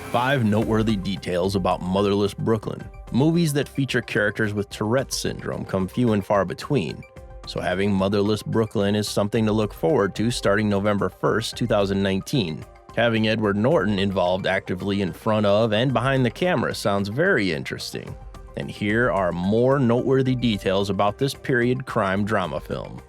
5 noteworthy details about Motherless Brooklyn. Movies that feature characters with Tourette syndrome come few and far between, so having Motherless Brooklyn is something to look forward to starting November 1st, 2019. Having Edward Norton involved actively in front of and behind the camera sounds very interesting. And here are more noteworthy details about this period crime drama film.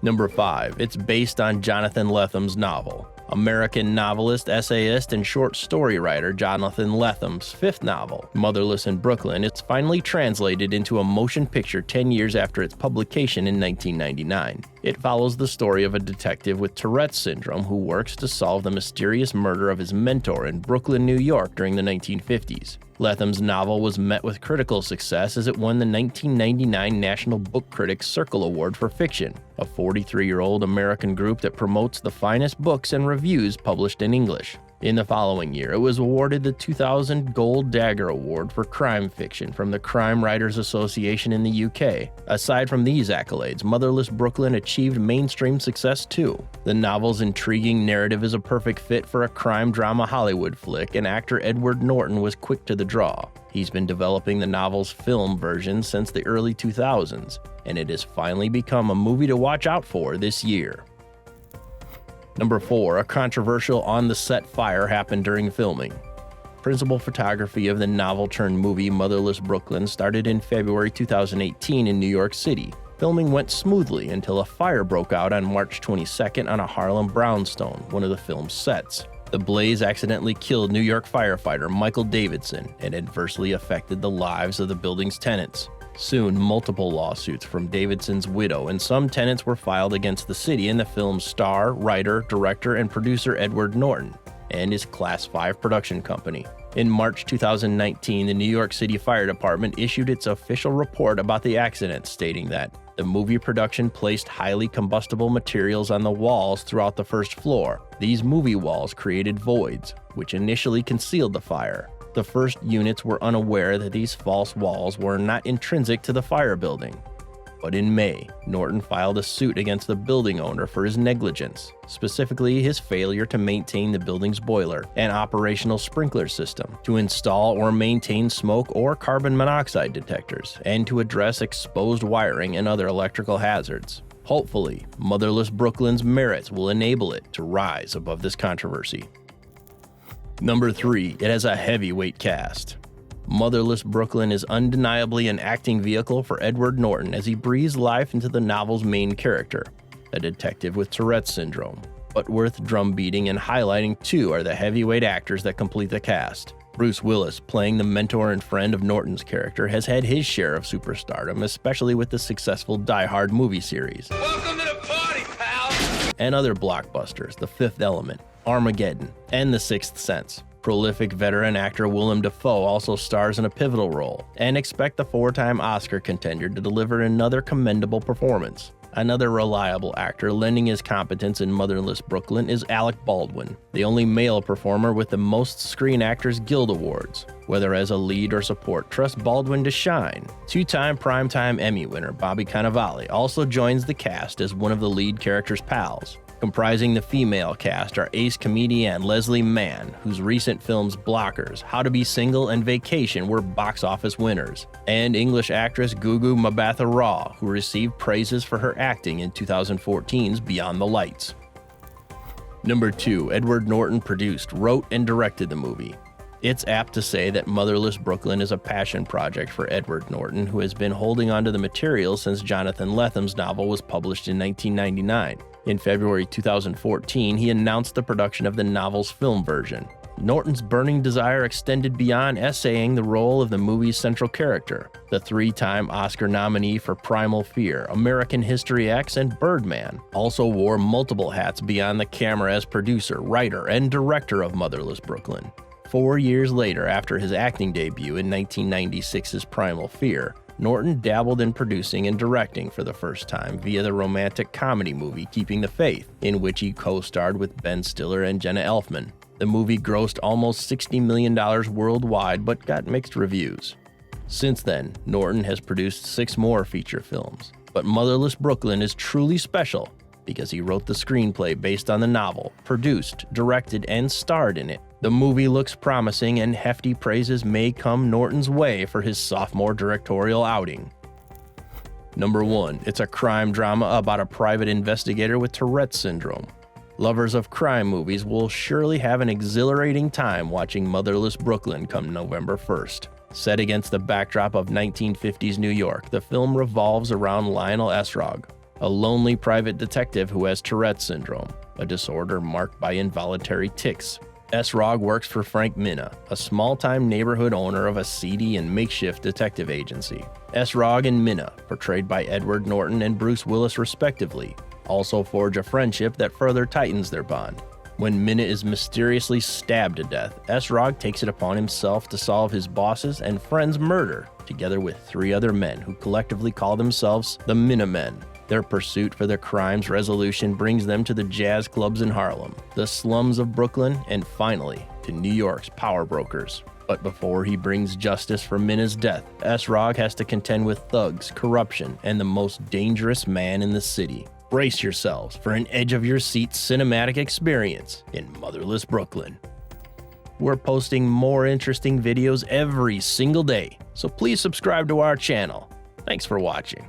Number 5. It's based on Jonathan Lethem's novel. American novelist, essayist, and short story writer Jonathan Lethem's 5th novel, Motherless Brooklyn, is finally translated into a motion picture 10 years after its publication in 1999. It follows the story of a detective with Tourette syndrome who works to solve the mysterious murder of his mentor in Brooklyn, New York during the 1950s. Lethem's novel was met with critical success as it won the 1999 National Book Critics Circle Award for Fiction, a 43-year-old American group that promotes the finest books and reviews published in English. In the following year, it was awarded the 2000 Gold Dagger Award for Crime Fiction from the Crime Writers Association in the UK. Aside from these accolades, Motherless Brooklyn achieved mainstream success too. The novel's intriguing narrative is a perfect fit for a crime drama Hollywood flick, and actor Edward Norton was quick to the draw. He's been developing the novel's film version since the early 2000s, and it has finally become a movie to watch out for this year. Number 4. A controversial on-the-set fire happened during filming. Principal photography of the novel-turned-movie Motherless Brooklyn started in February 2018 in New York City. Filming went smoothly until a fire broke out on March 22nd on a Harlem brownstone, one of the film's sets. The blaze accidentally killed New York firefighter Michael Davidson and adversely affected the lives of the building's tenants. Soon, multiple lawsuits from Davidson's widow and some tenants were filed against the city and the film's star, writer, director, and producer Edward Norton and his Class 5 production company. In March 2019, the New York City Fire Department issued its official report about the accident, stating that the movie production placed highly combustible materials on the walls throughout the first floor. These movie walls created voids, which initially concealed the fire. The first units were unaware that these false walls were not intrinsic to the fire building. But in May, Norton filed a suit against the building owner for his negligence, specifically his failure to maintain the building's boiler and operational sprinkler system, to install or maintain smoke or carbon monoxide detectors, and to address exposed wiring and other electrical hazards. Hopefully, Motherless Brooklyn's merits will enable it to rise above this controversy. Number 3. It has a heavyweight cast. Motherless Brooklyn is undeniably an acting vehicle for Edward Norton as he breathes life into the novel's main character, a detective with Tourette syndrome. But worth drumbeating and highlighting too are the heavyweight actors that complete the cast. Bruce Willis, playing the mentor and friend of Norton's character, has had his share of superstardom, especially with the successful Die Hard movie series. Welcome to the party, pal! And other blockbusters, The Fifth Element, Armageddon, and The Sixth Sense. Prolific veteran actor Willem Dafoe also stars in a pivotal role, and expect the 4-time Oscar contender to deliver another commendable performance. Another reliable actor lending his competence in Motherless Brooklyn is Alec Baldwin, the only male performer with the most Screen Actors Guild Awards. Whether as a lead or support, trust Baldwin to shine. 2-time Primetime Emmy winner Bobby Cannavale also joins the cast as one of the lead character's pals. Comprising the female cast are ace comedian Leslie Mann, whose recent films Blockers, How to Be Single, and Vacation were box office winners, and English actress Gugu Mbatha-Raw, who received praises for her acting in 2014's Beyond the Lights. Number 2. Edward Norton produced, wrote, and directed the movie. It's apt to say that Motherless Brooklyn is a passion project for Edward Norton, who has been holding onto the material since Jonathan Lethem's novel was published in 1999. In February 2014, he announced the production of the novel's film version. Norton's burning desire extended beyond essaying the role of the movie's central character. The 3-time Oscar nominee for Primal Fear, American History X, and Birdman also wore multiple hats beyond the camera as producer, writer, and director of Motherless Brooklyn. 4 years later, after his acting debut in 1996's Primal Fear, Norton dabbled in producing and directing for the first time via the romantic comedy movie Keeping the Faith, in which he co-starred with Ben Stiller and Jenna Elfman. The movie grossed almost $60 million worldwide but got mixed reviews. Since then, Norton has produced 6 more feature films, but Motherless Brooklyn is truly special because he wrote the screenplay based on the novel, produced, directed, and starred in it. The movie looks promising, and hefty praises may come Norton's way for his sophomore directorial outing. Number 1. It's a crime drama about a private investigator with Tourette syndrome. Lovers of crime movies will surely have an exhilarating time watching Motherless Brooklyn come November 1st. Set against the backdrop of 1950s New York, the film revolves around Lionel Esrog, a lonely private detective who has Tourette syndrome, a disorder marked by involuntary tics. Esrog works for Frank Minna, a small-time neighborhood owner of a seedy and makeshift detective agency. Esrog and Minna, portrayed by Edward Norton and Bruce Willis respectively, also forge a friendship that further tightens their bond. When Minna is mysteriously stabbed to death, Esrog takes it upon himself to solve his boss's and friend's murder, together with 3 other men who collectively call themselves the Minna Men. Their pursuit for the crime's resolution brings them to the jazz clubs in Harlem, the slums of Brooklyn, and finally, to New York's power brokers. But before he brings justice for Minna's death, Esrog has to contend with thugs, corruption, and the most dangerous man in the city. Brace yourselves for an edge-of-your-seat cinematic experience in Motherless Brooklyn. We're posting more interesting videos every single day, so please subscribe to our channel. Thanks for watching.